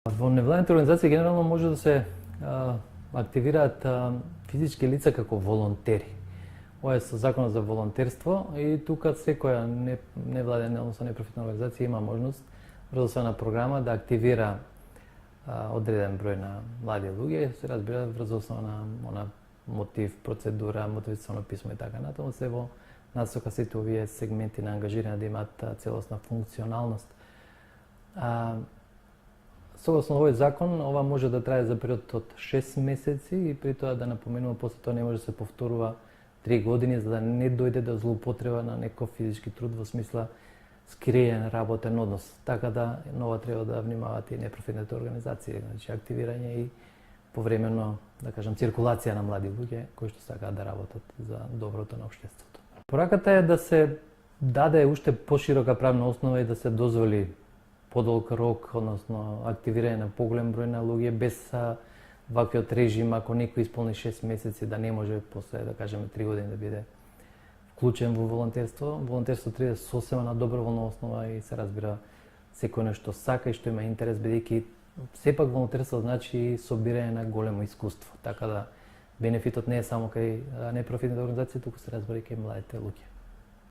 Во невладините организации генерално може да се активираат физички лица како волонтери. Ова е со Законот за волонтерство и тука секоја невладена, односно непрофитна организација има можност врз на програма да активира одреден број на млади луѓе, се разбира врз основа на мотив, процедура, мотивационо писмо и така натаму, се во насока сите овие сегменти на ангажирање да имаат целосна функционалност. Согласно овој закон, ова може да трае за период од 6 месеци и при тоа да напоменувам, после тоа не може да се повторува 3 години, за да не дојде до злоупотреба на некој физички труд во смисла скриен работен однос. Така да нова треба да внимават и непрофитните организации, значи активирање и повремено, да кажам, циркулација на млади луѓе кои што сакаат да работат за доброто на општеството. Пораката е да се даде уште поширока правна основа и да се дозволи подолг рок, односно активирање на поголем број на луѓе без ваквиот режим, ако некој исполни 6 месеци да не може после, да кажеме, 3 години да биде вклучен во волонтерство. Волонтерство треба сосема на доброволна основа и се разбира секој нешто сака и што има интерес, бидејќи сепак волонтерство значи собирање на големо искуство, така да бенефитот не е само кај непрофитните организации, туку се разбира и кај младите луѓе.